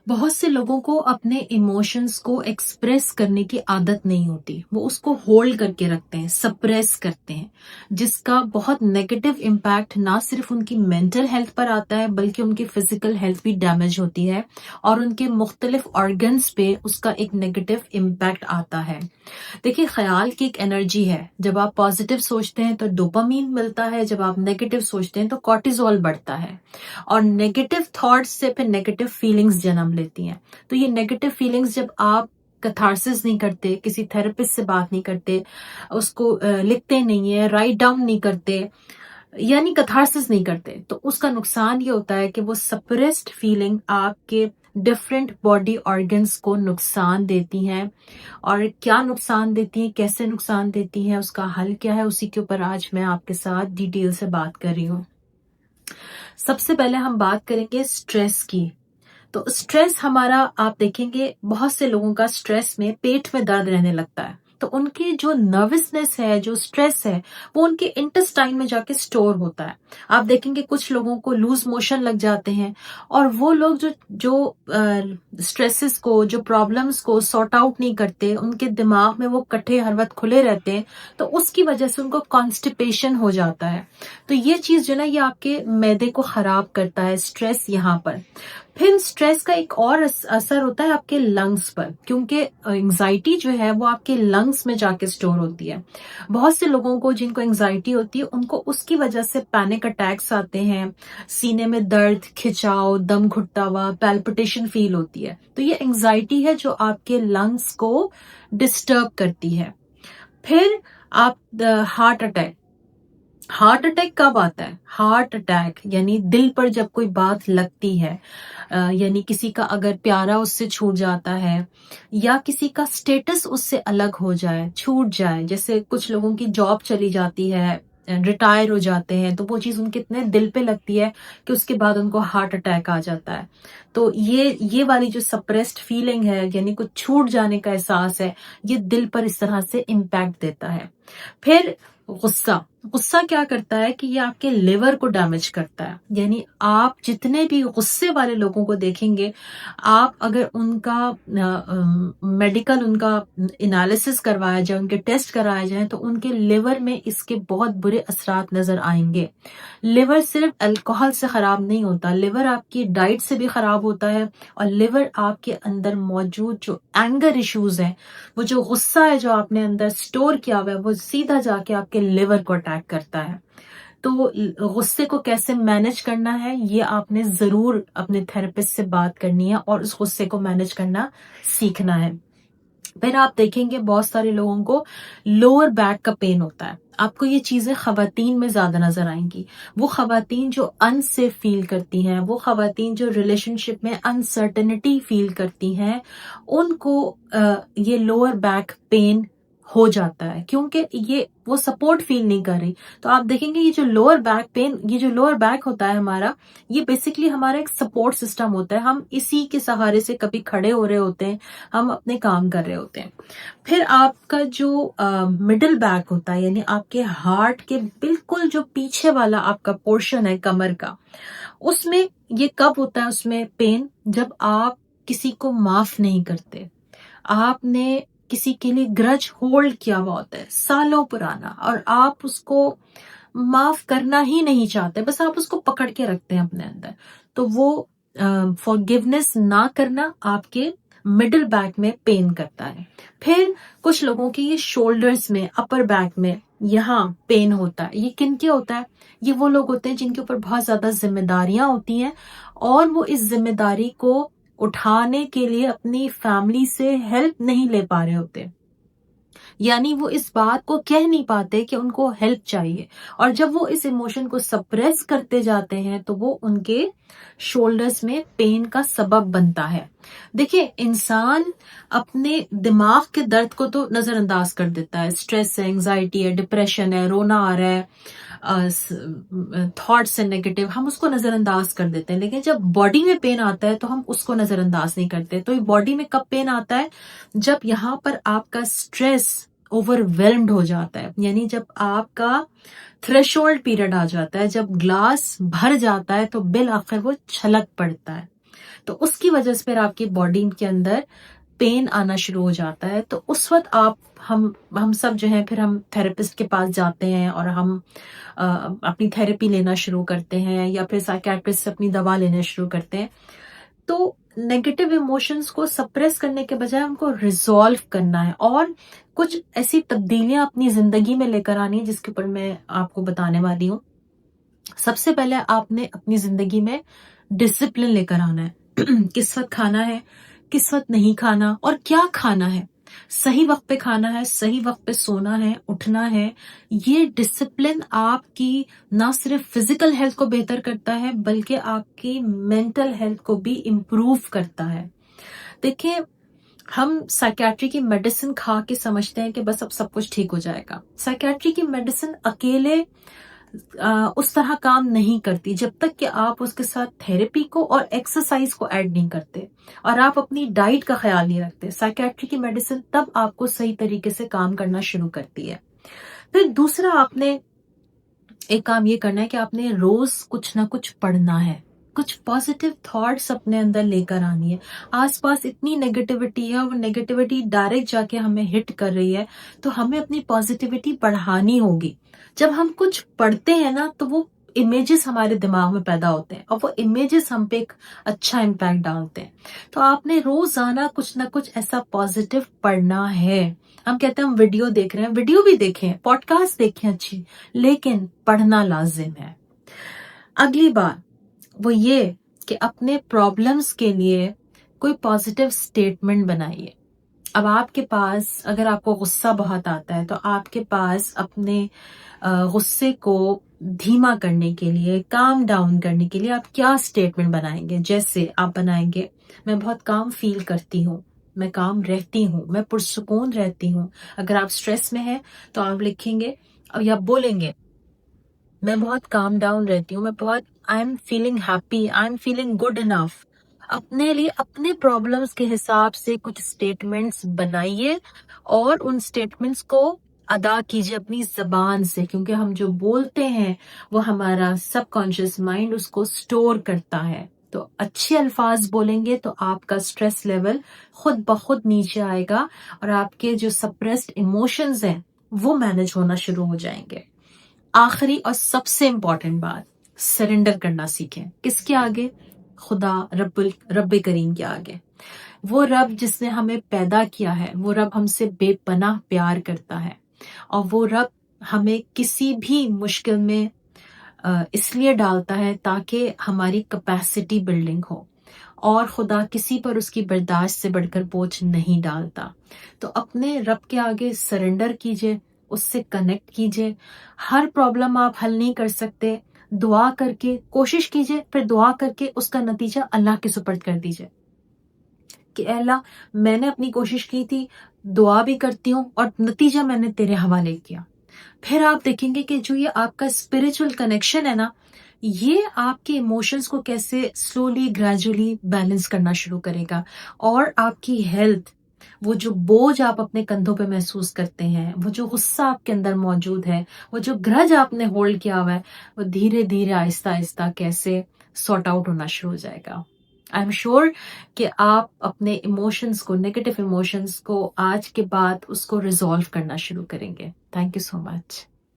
बहुत से लोगों को अपने इमोशंस को एक्सप्रेस करने की आदत नहीं होती। वो उसको होल्ड करके रखते हैं, सप्रेस करते हैं, जिसका बहुत नेगेटिव इम्पैक्ट ना सिर्फ उनकी मेंटल हेल्थ पर आता है बल्कि उनकी फिजिकल हेल्थ भी डैमेज होती है और उनके मुख्तलिफ ऑर्गन्स पे उसका एक नेगेटिव इम्पैक्ट आता है। देखिए, ख्याल की एक एनर्जी है। जब आप पॉजिटिव सोचते हैं तो डोपामीन मिलता है, जब आप नेगेटिव सोचते हैं तो कॉर्टिजोल बढ़ता है और नेगेटिव थॉट्स से फिर नेगेटिव फीलिंग्स जन्म लेती हैं। तो ये नेगेटिव फीलिंग्स जब आप कैथारसिस नहीं करते, किसी थेरेपिस्ट से बात नहीं करते, उसको लिखते नहीं है, राइट डाउन नहीं करते, यानी कैथारसिस नहीं करते, तो उसका नुकसान ये होता है कि वो सप्रेस्ड फीलिंग आपके डिफरेंट बॉडी ऑर्गन्स को नुकसान देती हैं। और क्या नुकसान देती हैं, कैसे नुकसान देती हैं, उसका हल क्या है, उसी के ऊपर आज मैं आपके साथ डिटेल से बात कर रही हूँ। सबसे पहले हम बात करेंगे स्ट्रेस की। तो स्ट्रेस हमारा, आप देखेंगे बहुत से लोगों का स्ट्रेस में पेट में दर्द रहने लगता है। तो उनकी जो नर्वसनेस है, जो स्ट्रेस है, वो उनके इंटेस्टाइन में जाके स्टोर होता है। आप देखेंगे कुछ लोगों को लूज मोशन लग जाते हैं और वो लोग जो जो स्ट्रेसेस को, जो प्रॉब्लम्स को सॉर्ट आउट नहीं करते, उनके दिमाग में वो कट्ठे हर वक्त खुले रहते हैं, तो उसकी वजह से उनको कॉन्स्टिपेशन हो जाता है। तो ये चीज जो ना, ये आपके मैदे को खराब करता है, स्ट्रेस यहाँ पर। फिर स्ट्रेस का एक और असर होता है आपके लंग्स पर, क्योंकि एंजाइटी जो है वो आपके लंग्स में जाके स्टोर होती है। बहुत से लोगों को जिनको एंजाइटी होती है उनको उसकी वजह से पैनिक अटैक्स आते हैं, सीने में दर्द, खिंचाव, दम घुटता हुआ, पैल्पिटेशन फील होती है। तो ये एंजाइटी है जो आपके लंग्स को डिस्टर्ब करती है। फिर आप हार्ट अटैक। हार्ट अटैक कब आता है? हार्ट अटैक यानी दिल पर जब कोई बात लगती है, यानी किसी का अगर प्यारा उससे छूट जाता है या किसी का स्टेटस उससे अलग हो जाए, छूट जाए, जैसे कुछ लोगों की जॉब चली जाती है, रिटायर हो जाते हैं, तो वो चीज उनके इतने दिल पे लगती है कि उसके बाद उनको हार्ट अटैक आ जाता है। तो ये वाली जो सप्रेस्ड फीलिंग है, यानी कुछ छूट जाने का एहसास है, ये दिल पर इस तरह से इम्पैक्ट देता है। फिर गुस्सा। गुस्सा क्या करता है कि ये आपके लिवर को डैमेज करता है। यानी आप जितने भी गुस्से वाले लोगों को देखेंगे, आप अगर उनका मेडिकल, उनका एनालिसिस करवाया जाए, उनके टेस्ट कराए जाए, तो उनके लिवर में इसके बहुत बुरे असरात नजर आएंगे। लिवर सिर्फ अल्कोहल से खराब नहीं होता, लिवर आपकी डाइट से भी खराब होता है और लिवर आपके अंदर मौजूद जो एंगर इश्यूज हैं, वो जो गुस्सा है जो आपने अंदर स्टोर किया हुआ है, वो सीधा जाके आपके लिवर को अटैक करता है। तो गुस्से को कैसे मैनेज करना है, ये आपने जरूर अपने थेरेपिस्ट से बात करनी है और उस गुस्से को मैनेज करना सीखना है। फिर आप देखेंगे बहुत सारे लोगों को लोअर बैक का पेन होता है। आपको ये चीजें खवातीन में ज्यादा नजर आएंगी। वो खवातीन जो अनसेफ फील करती हैं, वो खवातीन जो रिलेशनशिप में अनसर्टेनिटी फील करती हैं, उनको ये लोअर बैक पेन हो जाता है, क्योंकि ये वो सपोर्ट फील नहीं कर रही। तो आप देखेंगे ये जो लोअर बैक पेन, ये जो लोअर बैक होता है हमारा, ये बेसिकली हमारा एक सपोर्ट सिस्टम होता है। हम इसी के सहारे से कभी खड़े हो रहे होते हैं, हम अपने काम कर रहे होते हैं। फिर आपका जो मिडिल बैक होता है, यानी आपके हार्ट के बिल्कुल जो पीछे वाला आपका पोर्शन है कमर का, उसमें ये कब होता है, उसमें पेन, जब आप किसी को माफ नहीं करते। आपने किसी के लिए ग्रज होल्ड किया हुआ होता है सालों पुराना और आप उसको माफ करना ही नहीं चाहते, बस आप उसको पकड़ के रखते हैं अपने अंदर। तो वो फॉरगिवनेस ना करना आपके मिडिल बैक में पेन करता है। फिर कुछ लोगों के ये शोल्डर्स में, अपर बैक में यहाँ पेन होता है। ये किन के होता है? ये वो लोग होते हैं जिनके ऊपर बहुत ज्यादा जिम्मेदारियां होती हैं और वो इस जिम्मेदारी को उठाने के लिए अपनी फैमिली से हेल्प नहीं ले पा रहे होते, यानी वो इस बात को कह नहीं पाते कि उनको हेल्प चाहिए। और जब वो इस इमोशन को सप्रेस करते जाते हैं तो वो उनके शोल्डर्स में पेन का सबब बनता है। देखिए, इंसान अपने दिमाग के दर्द को तो नजरअंदाज कर देता है। स्ट्रेस है, एंजाइटी है, डिप्रेशन है, रोना आ रहा है, थॉट्स है नेगेटिव, हम उसको नजरअंदाज कर देते हैं। लेकिन जब बॉडी में पेन आता है तो हम उसको नजरअंदाज नहीं करते। तो ये बॉडी में कब पेन आता है? जब यहाँ पर आपका स्ट्रेस ओवरवेल्म्ड हो जाता है, यानी जब आपका थ्रेशोल्ड पीरियड आ जाता है, जब ग्लास भर जाता है तो बिल आखिर वो छलक पड़ता है। تو اس کی وجہ سے پھر آپ کی باڈی کے اندر پین آنا شروع ہو جاتا ہے. تو اس وقت ہم سب جو ہیں پھر ہم تھراپسٹ کے پاس جاتے ہیں اور ہم اپنی تھراپی لینا شروع کرتے ہیں یا پھر سائیکیٹرسٹ سے اپنی دوا لینا شروع کرتے ہیں. تو نیگیٹو ایموشنز کو سپریس کرنے کے بجائے ہم کو ریزالو کرنا ہے اور کچھ ایسی تبدیلیاں اپنی زندگی میں لے کر آنی ہے جس کے اوپر میں آپ کو بتانے والی ہوں. سب سے پہلے آپ نے اپنی زندگی میں ڈسپلن لے کر آنا ہے. کس وقت کھانا ہے، کس وقت نہیں کھانا اور کیا کھانا ہے. صحیح وقت پہ کھانا ہے، صحیح وقت پہ سونا ہے، اٹھنا ہے. یہ ڈسپلن آپ کی نہ صرف فزیکل ہیلتھ کو بہتر کرتا ہے بلکہ آپ کی مینٹل ہیلتھ کو بھی امپروو کرتا ہے. دیکھیں، ہم سائیکیٹری کی میڈیسن کھا کے سمجھتے ہیں کہ بس اب سب کچھ ٹھیک ہو جائے گا. سائیکیٹری کی میڈیسن اکیلے اس طرح کام نہیں کرتی جب تک کہ آپ اس کے ساتھ تھراپی کو اور ایکسرسائز کو ایڈ نہیں کرتے اور آپ اپنی ڈائٹ کا خیال نہیں رکھتے. سائیکیٹری کی میڈیسن تب آپ کو صحیح طریقے سے کام کرنا شروع کرتی ہے. پھر دوسرا آپ نے ایک کام یہ کرنا ہے کہ آپ نے روز کچھ نہ کچھ پڑھنا ہے. کچھ پازیٹیو تھاٹس اپنے اندر لے کر آنی ہے. آس پاس اتنی نیگیٹیوٹی ہے اور نیگیٹیوٹی ڈائریکٹ جا کے ہمیں ہٹ کر رہی ہے تو ہمیں اپنی پازیٹیوٹی بڑھانی ہوگی. جب ہم کچھ پڑھتے ہیں نا تو وہ امیجز ہمارے دماغ میں پیدا ہوتے ہیں اور وہ امیجز ہم پہ ایک اچھا امپیکٹ ڈالتے ہیں. تو آپ نے روزانہ کچھ نہ کچھ ایسا پازیٹیو پڑھنا ہے. ہم کہتے ہیں ہم ویڈیو دیکھ رہے ہیں، ویڈیو بھی دیکھیں، پوڈ کاسٹ دیکھیں اچھی، لیکن پڑھنا لازم ہے. اگلی بات وہ یہ کہ اپنے پرابلمز کے لیے کوئی پازیٹیو سٹیٹمنٹ بنائیے. اب آپ کے پاس اگر آپ کو غصہ بہت آتا ہے تو آپ کے پاس اپنے غصے کو دھیما کرنے کے لیے، کام ڈاؤن کرنے کے لیے آپ کیا سٹیٹمنٹ بنائیں گے؟ جیسے آپ بنائیں گے، میں بہت کام فیل کرتی ہوں، میں کام رہتی ہوں، میں پرسکون رہتی ہوں. اگر آپ سٹریس میں ہیں تو آپ لکھیں گے یا بولیں گے، میں بہت کام ڈاؤن رہتی ہوں، میں بہت I am feeling happy, I am feeling good enough. اپنے لیے اپنے پرابلمس کے حساب سے کچھ سٹیٹمنٹس بنائیے اور ان سٹیٹمنٹس کو ادا کیجیے اپنی زبان سے، کیونکہ ہم جو بولتے ہیں وہ ہمارا سب کانشیس مائنڈ اس کو سٹور کرتا ہے. تو اچھے الفاظ بولیں گے تو آپ کا سٹریس لیول خود بخود نیچے آئے گا اور آپ کے جو سپریسڈ ایموشنز ہیں وہ مینج ہونا شروع ہو جائیں گے. آخری اور سب سے امپورٹنٹ بات، سرنڈر کرنا سیکھیں. کس کے آگے؟ خدا رب کریم کے آگے. وہ رب جس نے ہمیں پیدا کیا ہے، وہ رب ہم سے بے پناہ پیار کرتا ہے اور وہ رب ہمیں کسی بھی مشکل میں اس لیے ڈالتا ہے تاکہ ہماری کیپیسٹی بلڈنگ ہو، اور خدا کسی پر اس کی برداشت سے بڑھ کر بوجھ نہیں ڈالتا. تو اپنے رب کے آگے سرنڈر کیجئے، اس سے کنیکٹ کیجئے. ہر پرابلم آپ حل نہیں کر سکتے، دعا کر کے کوشش کیجئے، پھر دعا کر کے اس کا نتیجہ اللہ کے سپرد کر دیجئے کہ اے اللہ، میں نے اپنی کوشش کی تھی، دعا بھی کرتی ہوں اور نتیجہ میں نے تیرے حوالے کیا. پھر آپ دیکھیں گے کہ جو یہ آپ کا اسپرچل کنیکشن ہے نا، یہ آپ کے ایموشنز کو کیسے سلولی گریجولی بیلنس کرنا شروع کرے گا، اور آپ کی ہیلتھ، وہ جو بوجھ آپ اپنے کندھوں پہ محسوس کرتے ہیں، وہ جو غصہ آپ کے اندر موجود ہے، وہ جو گرج آپ نے ہولڈ کیا ہوا ہے، وہ دھیرے دھیرے آہستہ آہستہ کیسے سارٹ آؤٹ ہونا شروع ہو جائے گا. آئی ایم شیور کہ آپ اپنے ایموشنز کو، نیگیٹو ایموشنز کو آج کے بعد اس کو ریزالو کرنا شروع کریں گے. Thank you so much.